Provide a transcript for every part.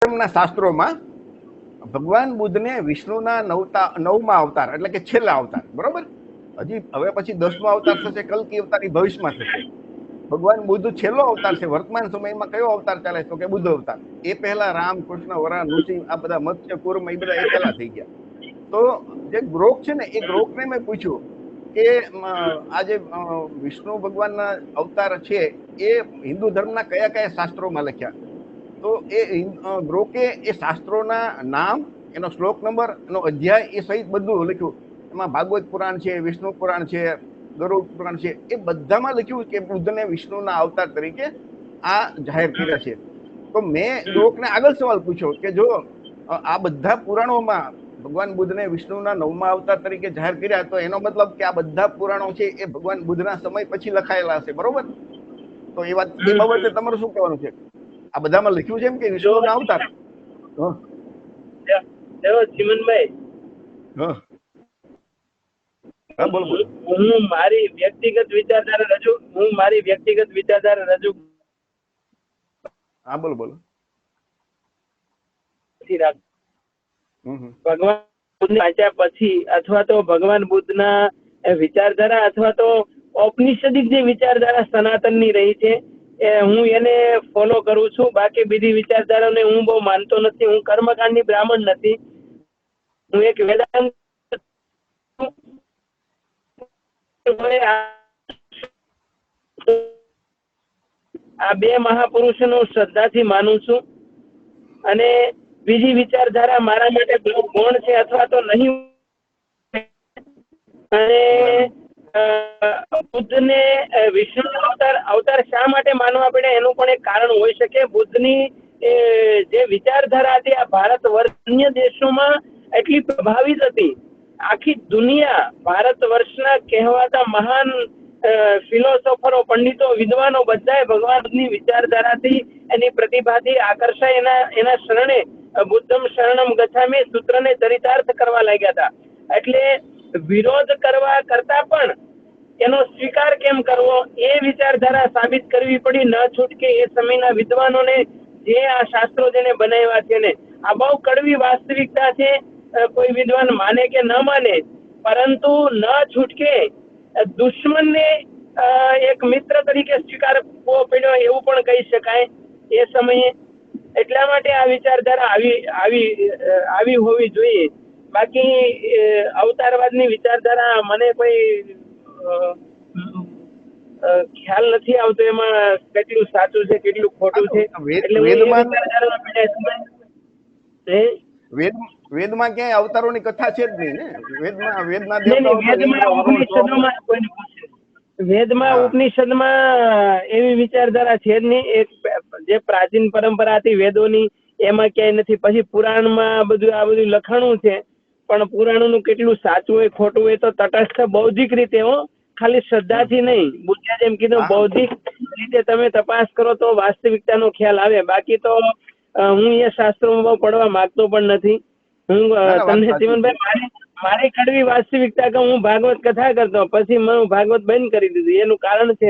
ધર્મના શાસ્ત્રોમાં ભગવાન બુદ્ધને વિષ્ણુના 9મા અવતાર એટલે કે છેલ્લા અવતાર, બરોબર, હજી હવે પછી 10મો અવતાર થશે, કલ્કી અવતાર એ ભવિષ્યમાં થશે. ભગવાન બુદ્ધ છેલ્લો અવતાર છે. વર્તમાન સમયમાં કયો અવતાર ચાલે તો કે બુદ્ધ અવતાર. એ પહેલા રામ, કૃષ્ણ, વરા, નૃસિંહ આ બધા મત્સ્ય, કૂર્મ એ બધા એ પહેલા થઈ ગયા. તો જે ગ્રોક છે ને, એ ગ્રોકને મેં પૂછ્યું કે આ જે વિષ્ણુ ભગવાનના અવતાર છે એ હિન્દુ ધર્મના કયા કયા શાસ્ત્રોમાં લખ્યા? તો એ ગ્રોકે એ શાસ્ત્રોના નામ, એનો શ્લોક નંબર, એનો અધ્યાય એ સહિત બધું લખ્યું. એમાં ભાગવત પુરાણ છે, વિષ્ણુ પુરાણ છે, ગરુડ પુરાણ છે, એ બધામાં લખ્યું કે બુદ્ધને વિષ્ણુના અવતાર તરીકે આ જાહેર કર્યા છે. તો મેં ગ્રોકને આગળ સવાલ પૂછ્યો કે જો આ બધા પુરાણોમાં ભગવાન બુદ્ધને વિષ્ણુના 9મા અવતાર તરીકે જાહેર કર્યા, તો એનો મતલબ કે આ બધા પુરાણો છે એ ભગવાન બુદ્ધના સમય પછી લખાયેલા હશે, બરોબર? તો એ બાબતે તમારું શું કહેવાનું છે? આ બધામાં લખ્યું છે એમ કે વિષ્ણુના અવતાર? ચિમનભાઈ, હું મારી વ્યક્તિગત વિચારધારા રજૂ હા, બોલો. ભગવાન વાંચ્યા પછી અથવા તો ભગવાન બુદ્ધના વિચારધારા અથવા તો ઔપનિષદિક જે વિચારધારા સનાતનની રહી છે હું એને ફોલો કરું છું. બાકી બીજી વિચારધારાને હું બહુ માનતો નથી. હું કર્મકાંડની બ્રાહ્મણ નથી. હું એક વેદાંત આ બે મહાપુરુષોનું શ્રદ્ધાથી માનું છું. અને બીજી વિચારધારા મારા માટે બહુ ગૌણ છે અથવા તો નહીં. અને બુદ્ધને વિષ્ણુ અવતાર શા માટે માનવા પડે એનું પણ એક કારણ હોઈ શકે. બુદ્ધની જે વિચારધારા હતી આ ભારત વર્ષ અન્ય દેશોમાં એટલી પ્રભાવિત હતી. આખી દુનિયા ભારત વર્ષના કહેવાતા મહાન ફિલોસોફરો, પંડિતો, વિદ્વાનો બધાએ ભગવાનની વિચારધારાથી, એની પ્રતિભાથી આકર્ષાય એના શરણે બુદ્ધમ શરણમ ગચ્છામિ સૂત્રને ચરિતાર્થ કરવા લાગ્યા હતા. એટલે વિરોધ કરવા કરતા પણ એનો સ્વીકાર કેમ કરવો એ વિચારધારા સાબિત કરવી પડી. ન છૂટકે એ સમયના વિદ્વાનોને, જે આ શાસ્ત્રો જેને બનાવ્યા છે ને, આ બહુ કડવી વાસ્તવિકતા છે. કોઈ વિદ્વાન માને કે ન માને, પરંતુ ન છૂટકે દુશ્મનને એક મિત્ર તરીકે સ્વીકારવો પડ્યો એવું પણ કહી શકાય એ સમયે. એટલા માટે આ વિચારધારા આવી હોવી જોઈએ. બાકી અવતારવાદની વિચારધારા મને કોઈ ખ્યાલ નથી આવતો એમાં કેટલું સાચું છે કેટલું ખોટું છે. એટલે વેદમાં ક્યાંય અવતારોની કથા છે જ નહીં ને. વેદના વેદમાં ઉપનિષદમાં એવી વિચારધારા છે જ નહીં. એક જે પ્રાચીન પરંપરા હતી વેદોની એમાં ક્યાંય નથી. પછી પુરાણમાં આ બધું લખાણું છે, પણ પુરાણોનું કેટલું સાચું હોય ખોટું હોય તો તટસ્થ બૌદ્ધિક રીતે ખાલી શ્રદ્ધાથી નહીં. બુદ્ધે જેમ કીધું બૌદ્ધિક રીતે તમે તપાસ કરો તો વાસ્તવિકતાનો ખ્યાલ આવે. બાકી તો હું એ શાસ્ત્રોમાં બહુ પડવા માંગતો પણ નથી. હું તમને ચીમનભાઈ મારી કડવી વાસ્તવિકતા કે હું ભાગવત કથા કરતો, પછી હું ભાગવત બંધ કરી દીધું. એનું કારણ છે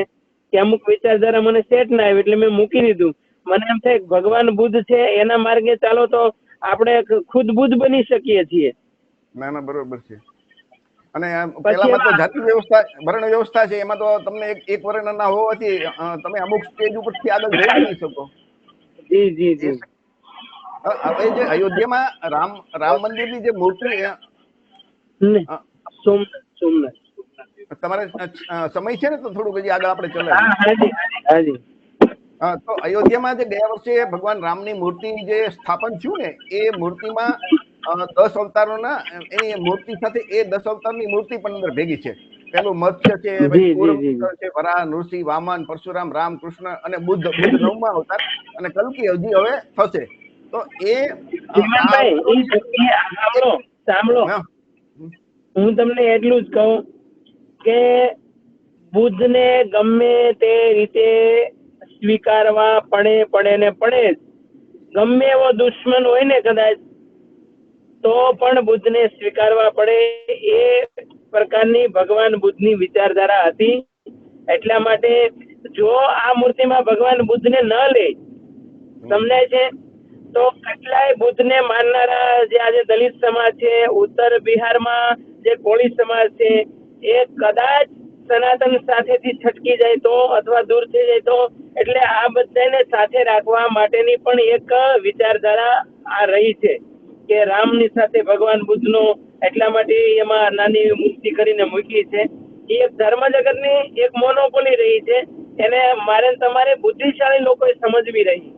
કે અમુક વિચારધારા મને સેટ ના આવી એટલે મેં મૂકી દીધું. મને એમ થાય ભગવાન બુદ્ધ છે એના માર્ગે ચાલો તો આપણે ખુદ બુદ્ધ બની શકીએ છીએ. ના, બરોબર છે. અને પેલામાં તો જાતિ વ્યવસ્થા, વર્ણ વ્યવસ્થા છે, એમાં તો તમને એક વર્ણના હોવાથી તમે અમુક સ્ટેજ ઉપરથી આગળ જઈ નહીં શકો. જી હવે જે અયોધ્યામાં રામ મંદિરની જે મૂર્તિ, સોમનાથ તમારે સમય છે ને તો થોડુંક હજી આગળ આપણે ચલાવીએ. તો અયોધ્યામાં જે ગયા વર્ષે ભગવાન રામની મૂર્તિ જે સ્થાપન થયું ને, એ મૂર્તિમાં 10 અવતારોના એની મૂર્તિ સાથે એ 10 અવતારની મૂર્તિ પણ અંદર ભેગી છે. પેલું મત્સ્ય છે, વરાહ, નૃસિંહ, વામન, પરશુરામ, રામ, કૃષ્ણ અને બુદ્ધ 9મા અવતાર, અને કલ્કી હજી હવે થશે. તો સાંભળો, હું તમને એટલું જ કહું કે બુદ્ધને ગમે તે રીતે સ્વીકારવા પડે. ગમે એવો દુશ્મન હોય ને કદાચ તો પણ બુદ્ધને સ્વીકારવા પડે. એ પ્રકારની ભગવાન બુદ્ધની વિચારધારા હતી. એટલા માટે જો આ મૂર્તિમાં ભગવાન બુદ્ધને ન લે, સમજાય છે, તો કેટલાય બુદ્ધને માનનારા જે આજે દલિત સમાજ છે, ઉત્તર બિહારમાં જે કોળી સમાજ છે, એ કદાચ સનાતન સાથેથી છટકી જાય તો અથવા દૂર થઈ જાય તો, એટલે આ બધાને સાથે રાખવા માટેની પણ એક વિચારધારા આ રહી છે કે રામની સાથે ભગવાન બુદ્ધનો એટલા માટે એમાં નાની મૂર્તિ કરીને મૂકી છે. એ એક ધર્મ જગતની એક મોનોપોલી રહી છે, એને મારે તમારે બુદ્ધિશાળી લોકોએ સમજવી રહી.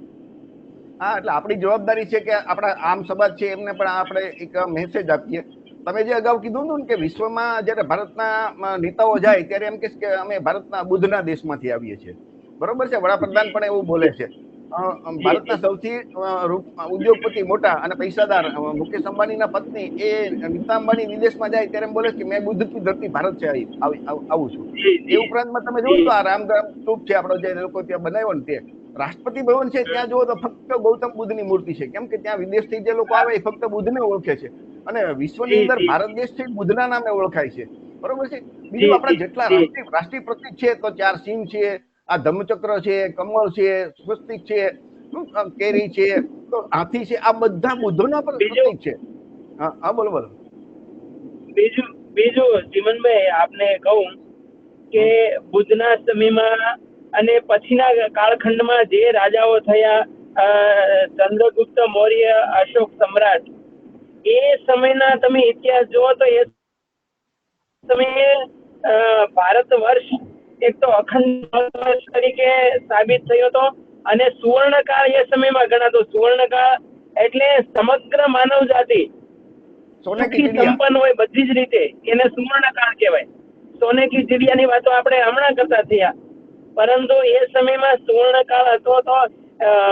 હા, એટલે આપણી જવાબદારી છે કે આપણા આમ સમાજ છે એમને પણ આપણે એક મેસેજ આપીએ. તમે જે અગાઉ કીધું હતું ને કે વિશ્વમાં જયારે ભારતના નેતાઓ જાય ત્યારે એમ કે અમે ભારતના બુદ્ધના દેશમાંથી આવીએ છીએ, બરોબર છે. વડાપ્રધાન પણ એવું બોલે છે. ભારતના સૌથી ઉદ્યોગપતિ મોટા અને પૈસાદાર મુકેશ અંબાણીના પત્ની એ નીતા અંબાણી વિદેશમાં જાય ત્યારે એમ બોલે કે મેં બુદ્ધ કી ધરતી ભારત છે આવું છું. એ ઉપરાંતમાં તમે જોવો તો આ રામગ્રામ સ્તૂપ છે આપણો, જે લોકો ત્યાં બનાવ્યો ને તે રાષ્ટ્રપતિ ભવન છે, ત્યાં જુઓ તો ફક્ત ગૌતમ બુદ્ધની મૂર્તિ છે. કેમ કે ત્યાં વિદેશથી જે લોકો આવે એ ફક્ત બુદ્ધને ઓળખે છે અને વિશ્વની અંદર ભારત દેશ છે બુદ્ધના નામે ઓળખાય છે, બરોબર છે. બીજું આપણા જેટલા રાષ્ટ્રીય પ્રતીક છે તો 4 સિંહ છે, આ ધમ્મચક્ર છે, કમળ છે, સ્વસ્તિક છે, કેરી છે, તો હાથી છે, આ બધા બુદ્ધોના પણ પ્રતીક છે. હા બોલો બોલો. બીજું જીવનભાઈ આપને કહું કે બુદ્ધના સમયમાં અને પછીના કાળખંડમાં જે રાજાઓ થયા, ચંદ્રગુપ્ત મૌર્ય, અશોક સમ્રાટ, એ સમયના તમે ઇતિહાસ જુઓ તો એ સમયે ભારત વર્ષ એક તો અખંડ વર્ષ તરીકે સાબિત થયો હતો અને સુવર્ણકાળ એ સમયમાં ગણાતો. સુવર્ણકાળ એટલે સમગ્ર માનવ જાતિ સુખી સંપન્ન હોય બધી જ રીતે, એને સુવર્ણકાળ કહેવાય. સોને કી ચિડિયાની વાતો આપણે હમણાં કરતા થયા, પરંતુ એ સમયમાં સુવર્ણકાળ હતો. તો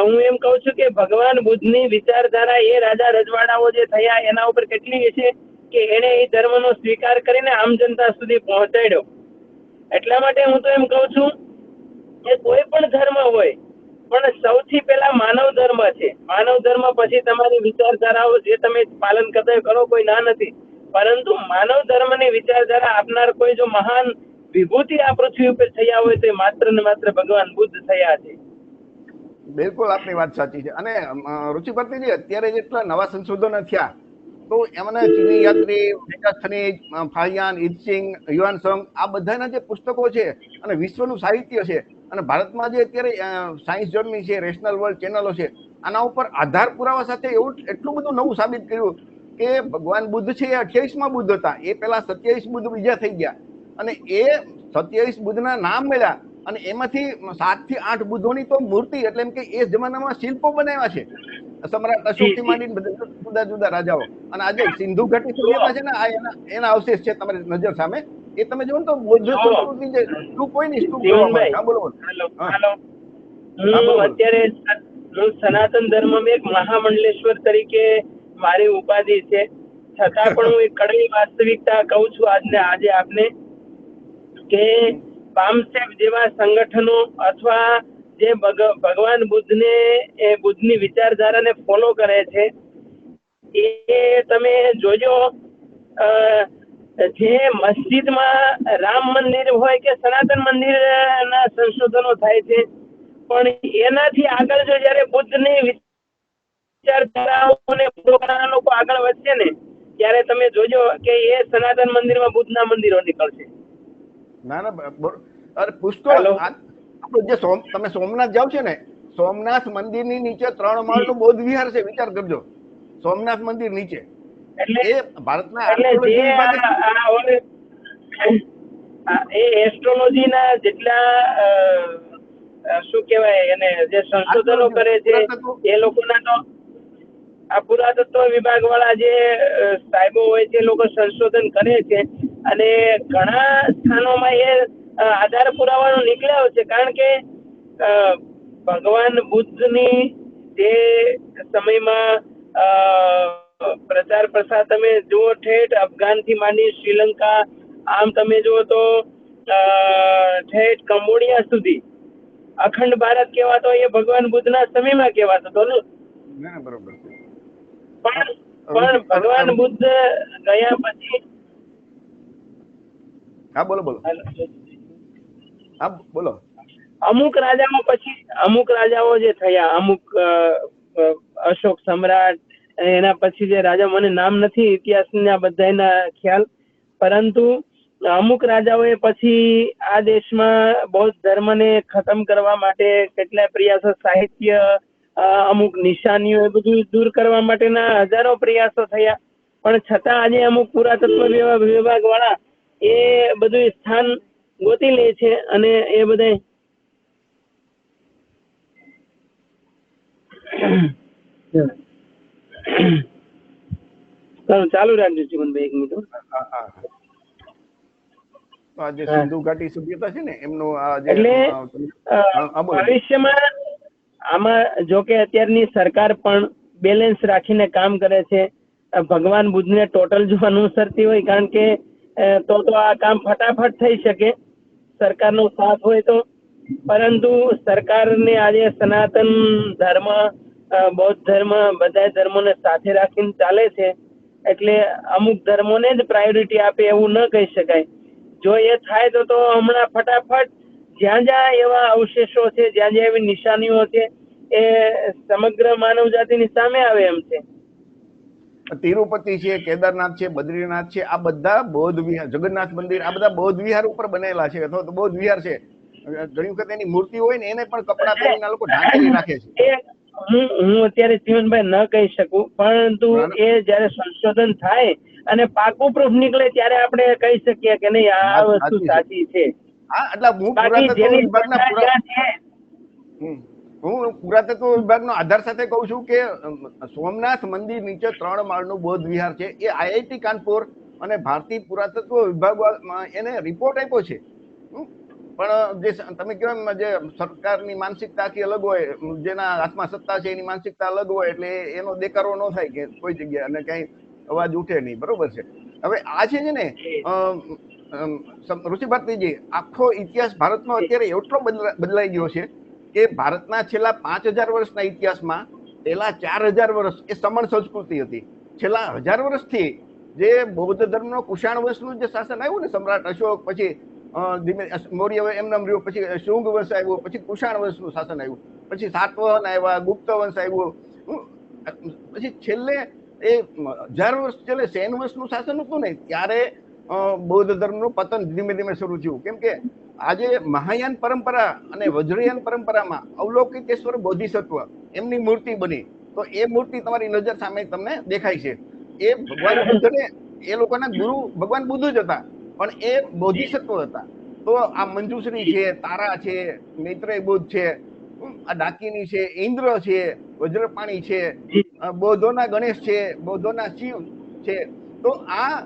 હું એમ કહું છું કે ભગવાન બુદ્ધની વિચારધારા એ રાજા રજવાડાઓ જે થયા એના ઉપર કેટલી છે કે એને એ ધર્મનો સ્વીકાર કરીને આમ જનતા સુધી પહોંચાડ્યો. એટલા માટે હું તો એમ કહું છું કે કોઈ પણ ધર્મ હોય પણ સૌથી પહેલા માનવ ધર્મ છે. માનવ ધર્મ પછી તમારી વિચારધારાઓ જે તમે પાલન કરતા કરો, કોઈ ના નથી, પરંતુ માનવ ધર્મની વિચારધારા આપનાર કોઈ જો મહાન વિભૂતિ આ પૃથ્વી ઉપર થયા હોય તો માત્ર ને માત્ર ભગવાન બુદ્ધ થયા છે. બિલકુલ આપની વાત સાચી છે. અને રુચિપતિજી, અત્યારે જેટલા નવા સંશોધનો થયા તો એમાંના ચીની યાત્રી, મેગાસ્થનીજ, ફાહિયાન, ઇત્સિંગ, યુઆન સંઘ, આ બધાના જે પુસ્તકો છે અને વિશ્વનું સાહિત્ય છે અને ભારતમાં જે અત્યારે સાયન્સ જર્ની છે, રેશનલ વર્લ્ડ ચેનલો છે, આના ઉપર આધાર પુરાવા સાથે એટલું બધું નવું સાબિત કર્યું કે ભગવાન બુદ્ધ છે એ 28મા બુદ્ધ હતા. એ પેલા 27 બુદ્ધ બીજા થઈ ગયા અને એ 27 બુદ્ધના નામ મળ્યા અને એમાંથી 7 થી 8 બુદ્ધોની તો મૂર્તિ, એટલે એમ કે એ જમાનામાં શિલ્પો બનાવ્યા છે સમ્રાટ અશોકથી માંડીને બધા જુદા જુદા રાજાઓ. અને આજે સિંધુ ઘાટી સભ્યતા છે ને, આ એના અવશેષ છે તમારી નજર સામે. એ તમે જુઓ તો બૌદ્ધ સંસ્કૃતિ જે સ્તૂપ હોય ને, સ્તૂપ જોવા મળે. હા બોલો બોલો. અત્યારે હું સનાતન ધર્મ એક મહામંડલેશ્વર તરીકે મારી ઉપાધિ છે, છતાં પણ હું એક કડવી વાસ્તવિકતા કહું છું આજે આપને કે પામસેપ જેવા સંગઠનો અથવા જે ભગવાન બુદ્ધને બુદ્ધની વિચારધારાને ફોલો કરે છે, એ તમે જોજો જે મસ્જિદમાં રામ મંદિર હોય કે સનાતન મંદિર ના સંશોધનો થાય છે, પણ એનાથી આગળ જો જયારે બુદ્ધની વિચારધારાઓને લોકો આગળ વધશે ને, ત્યારે તમે જોજો કે એ સનાતન મંદિરમાં બુદ્ધના મંદિરો નીકળશે. ના અરે પુષ્કળ. આપણું જે તમે સોમનાથ જાવ છે ને, સોમનાથ મંદિરની નીચે 3 માળનું બૌદ્ધ વિહાર છે. વિચાર કરજો, સોમનાથ મંદિર નીચે. એ ભારતના એસ્ટ્રોલોજી ના જેટલા શું કેવાય એને જે સંશોધનો કરે છે એ લોકોના તો આ પુરાતત્વ વિભાગ વાળા જે સાહેબો હોય છે, લોકો સંશોધન કરે છે અને ઘણા સ્થાનોમાં એ આધાર પુરાવાનો નીકળ્યો છે. કારણ કે ભગવાન બુદ્ધની જે સમયમાં પ્રચાર પ્રસાર તમે જુઓ, ઠેઠ અફઘાન થી માંડી શ્રીલંકા, આમ તમે જુઓ તો ઠેઠ કંબોડિયા સુધી અખંડ ભારત કહેવાતો એ ભગવાન બુદ્ધના સમયમાં કહેવાતો હતો ને. બરોબર. પણ ભગવાન બુદ્ધ ગયા પછી હા બોલો. હા બોલો. અમુક રાજાઓ જે થયા, અમુક અશોક સમ્રાટ, એના પછી જે રાજા, મને નામ નથી ઇતિહાસના બધાના ખ્યાલ, પરંતુ અમુક રાજાઓએ પછી આ દેશમાં બૌદ્ધ ધર્મને ખતમ કરવા માટે કેટલાય પ્રયાસો, સાહિત્ય, અમુક નિશાનીઓ, એ બધું દૂર કરવા માટેના હજારો પ્રયાસો થયા, પણ છતાં આજે અમુક પુરાતત્વ વિભાગ વાળા એ બધું સ્થાન ગોતી લે છે અને એ બધા ચાલુ રાખજો જીવનભાઈ, એક મિનિટ. આ જે સિંધુ ઘાટી સભ્યતા છે ને એમનું આ જે એટલે ભવિષ્યમાં આમાં જો કે અત્યારની સરકાર પણ બેલેન્સ રાખીને કામ કરે છે. ભગવાન બુદ્ધને ટોટલ જો અનુસરતી હોય, કારણ કે તો આ કામ ફટાફટ થઈ શકે સરકારનો સાથ હોય તો, પરંતુ સરકારને આજે સનાતન ધર્મ, બૌદ્ધ ધર્મ, બધા ધર્મોને સાથે રાખીને ચાલે છે, એટલે અમુક ધર્મોને જ પ્રાયોરિટી આપે એવું ન કહી શકાય. જો એ થાય તો હમણાં ફટાફટ જ્યાં જ્યાં એવા અવશેષો છે, જ્યાં જ્યાં એવી નિશાનીઓ છે, એ સમગ્ર માનવ જાતિની સામે આવે એમ છે. તિરુપતિ છે, કેદારનાથ છે, બદ્રીનાથ છે, આ બધા બૌદ્ધ વિહાર, જગન્નાથ મંદિર, આ બધા બૌદ્ધ વિહાર ઉપર બનેલા છે, અથવા તો બૌદ્ધ વિહાર છે. ઘણી વખત એની મૂર્તિ હોય ને એને પણ કપડા પહેરીને લોકો ઢાંકેલી રાખે છે. હું અત્યારે જીવનભાઈ ન કહી શકું, પરંતુ એ જયારે સંશોધન થાય અને પાકું પ્રૂફ નીકળે ત્યારે આપણે કહી શકીએ કે નહીં આ વસ્તુ સાચી છે. હા, એટલે હું પુરાતત્વ વિભાગના હું પુરાતત્વ વિભાગનો આધાર સાથે કહું છું કે સોમનાથ મંદિર નીચે 3 માળનું બૌદ્ધ વિહાર છે. એ IIT કાનપુર અને ભારતીય પુરાતત્વ વિભાગ એને રિપોર્ટ આપ્યો છે. પણ જે તમે કહો એમ જે સરકારની માનસિકતા આખી અલગ હોય, જેના હાથમાં સત્તા છે એની માનસિકતા અલગ હોય, એટલે એનો દેકારો ન થાય કે કોઈ જગ્યાએ અને કઈ અવાજ ઉઠે નહીં. બરોબર છે. હવે આ છે ને ઋષિ ભારતીજી, આખો ઇતિહાસ ભારતનો અત્યારે એટલો બદલાઈ ગયો છે કે ભારતના છેલ્લા 5000 વર્ષના ઇતિહાસમાં પહેલા 4000 વર્ષ એ સમણ સંસ્કૃતિ હતી. છેલ્લા 1000 વર્ષથી જે બૌદ્ધ ધર્મનો કુષાણ વંશનું જે શાસન આવ્યું ને, સમ્રાટ અશોક, પછી ધીમે મૌર્ય એમનામ રહ્યો, પછી શુંગ વંશ આવ્યો, પછી કુષાણ વંશનું શાસન આવ્યું, પછી સાતવાહન આવ્યા, ગુપ્ત વંશ આવ્યો, પછી છેલ્લે એ 1000 વર્ષ છેલ્લે સેન વંશનું શાસન હતું ને, ત્યારે બૌદ્ધ ધર્મનું પતન ધીમે ધીમે શરૂ થયું. કેમ કે આજે મહાયાન પરંપરા અને વજ્રયાન પરંપરામાં અવલોકિતેશ્વર બોધિસત્વ એમની મૂર્તિ બની, તો એ મૂર્તિ તમારી નજર સામે તમને દેખાય છે. એ ભગવાન બુદ્ધને, એ લોકોના ગુરુ ભગવાન બુદ્ધ જ હતા, પણ એ બોધિસત્વ હતા. તો આ મંજુશ્રી છે, તારા છે, મૈત્રેય બુદ્ધ છે, આ ડાકીની છે, ઇન્દ્ર છે, વજ્રપાણી છે, બૌદ્ધોના ગણેશ છે, બૌદ્ધોના શિવ છે. તો આ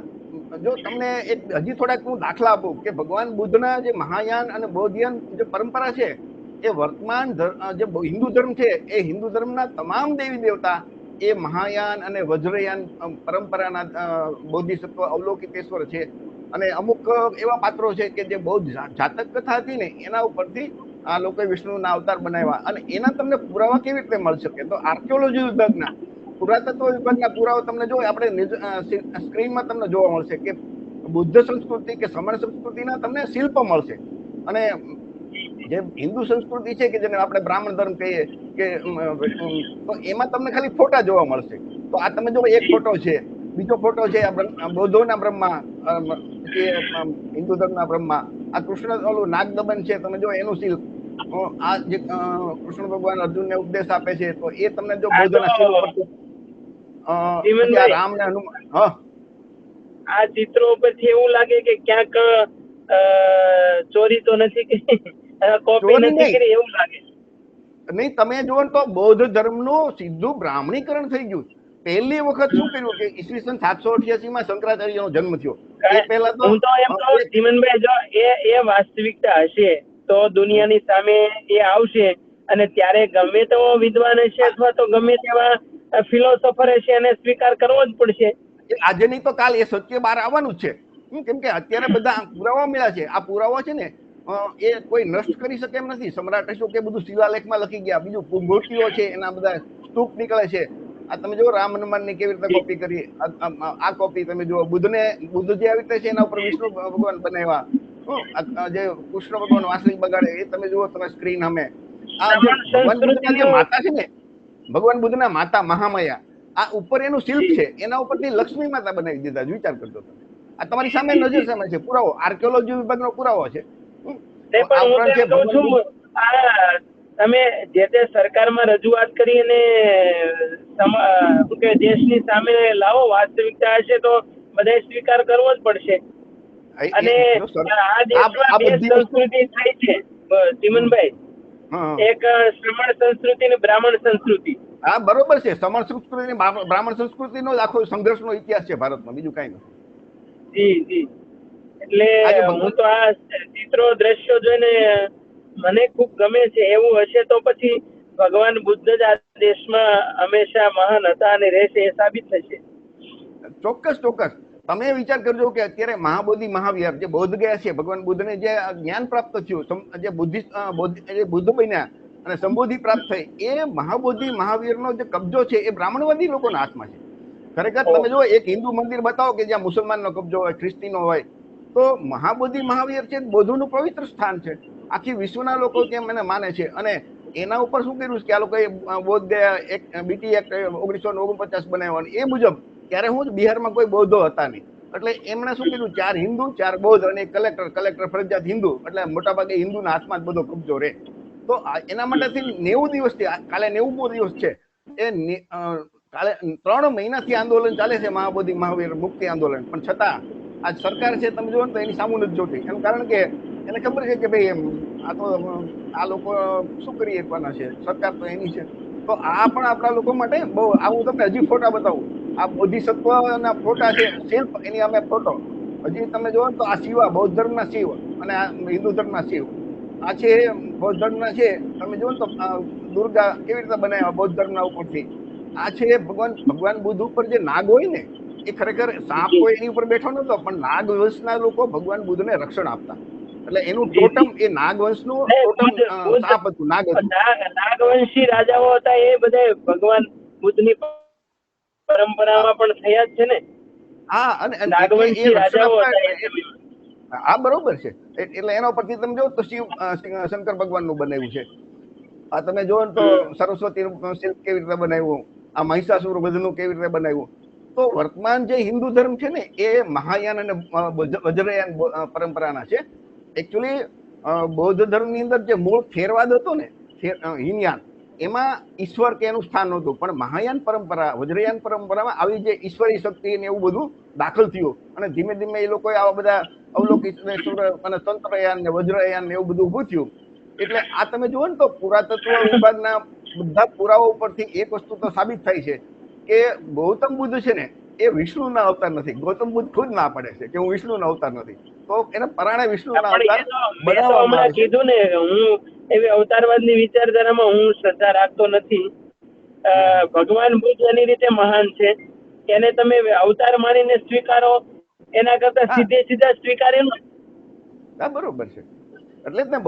જો તમને એક હજી થોડાક હું દાખલા આપું કે ભગવાન બુદ્ધના જે મહાયાન અને બૌદ્ધયાન જે પરંપરા છે, એ વર્તમાન જે હિન્દુ ધર્મ છે, એ હિન્દુ ધર્મના તમામ દેવી દેવતા એ મહાયાન અને વજ્રયાન પરંપરાના બોધિસત્વ અવલોકિતેશ્વર છે. અને અમુક એવા પાત્રો છે કે જે બૌદ્ધ જાતક કથા હતી ને, એના ઉપરથી આ લોકોએ વિષ્ણુના અવતાર બનાવ્યા. અને એના તમને પુરાવા કેવી રીતે મળી શકે? તો આર્કિયોલોજી વિભાગના, પુરાતત્વ વિભાગના પુરાવા તમને જો આપણે સ્ક્રીનમાં તમને જોવા મળશે કે બુદ્ધ સંસ્કૃતિ કે સમણ સંસ્કૃતિના તમને શિલ્પ મળશે. અને જે હિન્દુ સંસ્કૃતિ છે કે જેને આપણે બ્રાહ્મણ ધર્મ કહીએ કે, તો એમાં તમને ખાલી ફોટા જોવા મળશે. તો આ તમે જો એક ફોટો છે, બીજો ફોટો છે બૌદ્ધોના બ્રહ્મા, હિન્દુ ધર્મના બ્રહ્મા, આ કૃષ્ણ ઓલું નાગદમન છે, તમે જો એનું શિલ્પ, આ જે કૃષ્ણ ભગવાન અર્જુનને ઉપદેશ આપે છે, તો એ તમને જો બૌદ્ધના શિલ્પ પરથી રામ ને હનુમાન, આ ચિત્રો ઉપરથી એવું લાગે કે ક્યાંક ચોરી તો નથી કરી, કોપી નથી કરી એવું લાગે. નહીં, તમે જુઓ તો બૌદ્ધ ધર્મનું સીધું બ્રાહ્મણીકરણ થઈ ગયું. પહેલી વખત શું કર્યું કે ઈસવીસન 788 માં શંકરાચાર્યનો જન્મ થયો. એ પહેલા તો હું તો એમ કહું જીવનભાઈ, જો એ વાસ્તવિકતા હશે તો દુનિયાની સામે એ આવશે, અને ત્યારે ગમે તેવો વિદ્વાન હશે અથવા તો ગમે તેવા ફિલોસોફર હશે, એને સ્વીકાર કરવો જ પડશે. આજે નહીં તો કાલ એ સત્ય બહાર આવવાનું જ છે. કેમ કે અત્યારે બધા પુરાવા મળ્યા છે. આ પુરાવા છે ને એ કોઈ નષ્ટ કરી શકે એમ નથી. સમ્રાટ અશોક કે બધું શિલાલેખમાં લખી ગયા. બીજું મૂર્તિઓ છે એના બધા સ્તૂપ નીકળે છે. આ તમે જો રામ હનુમાનની કેવી રીતે કોપી કરી, આ કોપી તમે જુઓ, બુદ્ધ જે આવી રીતે છે એના ઉપર વિષ્ણુ ભગવાન બનાવ્યા, જે કૃષ્ણ ભગવાન વાંસળી બગાડે એ તમે જુઓ તમે સ્ક્રીન સામે. આ જે ભગવાન બુદ્ધના જે માતા છે ને, ભગવાન બુદ્ધના માતા મહામાયા, આ ઉપર એનું શિલ્પ છે, એના ઉપરથી લક્ષ્મી માતા બનાવી દીધા. વિચાર કરજો તમે. આ તમારી સામે નજર સામે છે, પુરાવો, આર્કિયોલોજી વિભાગનો પુરાવો છે. પણ હું તો એમ કહું છું, આ તમે જે તે સરકારમાં રજૂઆત કરી અને દેશની સામે લાવો, વાસ્તવિકતા હશે તો બધા સ્વીકાર કરવો જ પડશે. અને આ દેશમાં બે સંસ્કૃતિ થાય છે ચીમનભાઈ, એક શ્રમણ સંસ્કૃતિ અને બ્રાહ્મણ સંસ્કૃતિ. હા બરોબર છે, શ્રમણ સંસ્કૃતિ બ્રાહ્મણ સંસ્કૃતિનો આખો સંઘર્ષનો ઇતિહાસ છે ભારતમાં, બીજું કઈ નથી. જી જી. એટલે હું તો આ ચિત્રો દ્રશ્યો જોઈને મને ખૂબ ગમે છે. એવું હશે તો પછી ભગવાન બુદ્ધ જ આ દેશમાં હંમેશા મહાન હતા અને રહેશે એ સાબિત થશે. ચોક્કસ ચોક્કસ. તમે વિચાર કરજો કે અત્યારે મહાબોધિ મહાવીર જે બોધ ગયા છે, ભગવાન બુદ્ધને જે જ્ઞાન પ્રાપ્ત થયું, જે બુદ્ધ બન્યા અને સંબોધિ પ્રાપ્ત થઈ, એ મહાબોધિ મહાવીરનો જે કબજો છે એ બ્રાહ્મણવાદી લોકોના હાથમાં છે. ખરેખર તમે જો એક હિન્દુ મંદિર બતાવો કે જ્યાં મુસલમાનનો કબજો હોય, ખ્રિસ્તીનો હોય, તો મહાબોધિ મહાવીર છે બૌદ્ધનું પવિત્ર સ્થાન છે. આખી વિશ્વના લોકો ત્યાં મને માને છે. અને એના ઉપર શું કર્યું કે આ લોકોએ બોધ ગયા એક બીટી એક્ટ 1949 બનાવ્યો, એ મુજબ ત્યારે હું બિહારમાં કોઈ બૌદ્ધો હતા નહીં, એટલે એમણે શું કર્યું, 4 હિન્દુ 4 બૌદ્ધ અને કલેક્ટર ફરજિયાત હિન્દુ, એટલે મોટાભાગે હિન્દુના હાથમાં જ બધો કબજો રહે. તો એના માટેથી 90 દિવસથી, કાલે 90મો દિવસ છે, એ કાલે 3 મહિનાથી આંદોલન ચાલે છે, મહાબોધિ મહાવીર મુક્તિ આંદોલન. પણ છતાં આ સરકાર છે તમે જુઓ તો એની સામું નથી જોતી. એનું કારણ કે એને ખબર છે કે ભાઈ આ લોકો શું કરી શકવાના છે, સરકાર તો એની છે. તો આ પણ આપણા લોકો માટે બહુ, હું તમને હજી ફોટા બતાવું, આ બોધિસત્વના ફોટા છે, શિલ્પ, એની અમે ફોટો હજી તમે જુઓ તો આ શિવા, બૌદ્ધ ધર્મના શિવ અને આ હિન્દુ ધર્મના શિવ, આ છે બૌદ્ધ ધર્મના છે. તમે જુઓ તો દુર્ગા કેવી રીતે બનાવ્યા બૌદ્ધ ધર્મના ઉપરથી. આ છે ભગવાન બુદ્ધ ઉપર જે નાગ હોય ને, એ ખરેખર સાપ કોઈ એની ઉપર બેઠો નતો, પણ નાગવંશના લોકો ભગવાન બુદ્ધને રક્ષણ આપતા. એટલે એનું ટોટમ એ નાગવંશનું ટોટમ સાપ હતું, નાગ હતું. નાગવંશી રાજાઓ હતા, એ બધા ભગવાન બુદ્ધની પરંપરામાં પણ થયા જ છે ને. હા, અને નાગવંશી રાજાઓ હતા. હા બરોબર છે. એટલે એના પરથી તમે જો તો શંકર ભગવાનનું બનાવ્યું છે. આ તમે જો તો સરસ્વતી શિલ્પ કેવી રીતે બનાવ્યું, આ મહિષાસુર વધનું કેવી રીતે બનાવ્યું. તો વર્તમાન જે હિન્દુ ધર્મ છે ને, એ મહાયાન અને વજ્રયાન પરંપરાના છે. એકચ્યુઅલી બૌદ્ધ ધર્મની અંદર જે મૂળ થેરવાદ હતો ને, હિનયાન, એમાં ઈશ્વર કે એનું સ્થાન નહોતું. પણ મહાયાન પરંપરા, વજ્રયાન પરંપરામાં આવી જે ઈશ્વરી શક્તિ ને એવું બધું દાખલ થયું, અને ધીમે ધીમે એ લોકોએ આવા બધા અવલોકિતેશ્વર અને તંત્રયાન ને વજ્રયાન ને એવું બધું ઉભું થયું. એટલે આ તમે જુઓ ને તો પુરાતત્વ વિભાગના બધા પુરાવા ઉપરથી એક વસ્તુ તો સાબિત થાય છે કે ગૌતમ બુદ્ધ છે ને, એ વિષ્ણુના અવતાર નથી. ગૌતમ બુદ્ધ ખુદ ના પડે છે કે હું વિષ્ણુના અવતાર નથી. તો એના પરાણે વિષ્ણુના અવતાર બનાવવામાં આવે છે. કીધું ને, હું એવી અવતારવાદની વિચારધારામાં હું શ્રદ્ધા રાખતો નથી. ભગવાન બુદ્ધ એની રીતે મહાન છે, એને તમે અવતાર માનીને સ્વીકારો એના કરતા સીધા સ્વીકારે. હા બરોબર છે. એટલે જ ને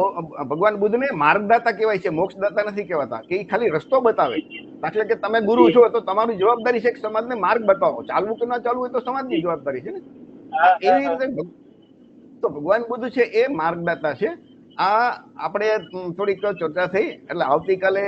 ભગવાન બુદ્ધને માર્ગદાતા કહેવાય છે, મોક્ષદાતા નથી કહેવાતા. કે એ ખાલી રસ્તો બતાવે. દાખલા કે તમે ગુરુ છો તો તમારી જવાબદારી છે કે સમાજને માર્ગ બતાવો. ચાલવું કે ના ચાલવું એ તો સમાજની જવાબદારી છે ને. એવી રીતે તો ભગવાન બુદ્ધ છે એ માર્ગદાતા છે. આ આપણે થોડીક ચર્ચા થઈ, એટલે આવતીકાલે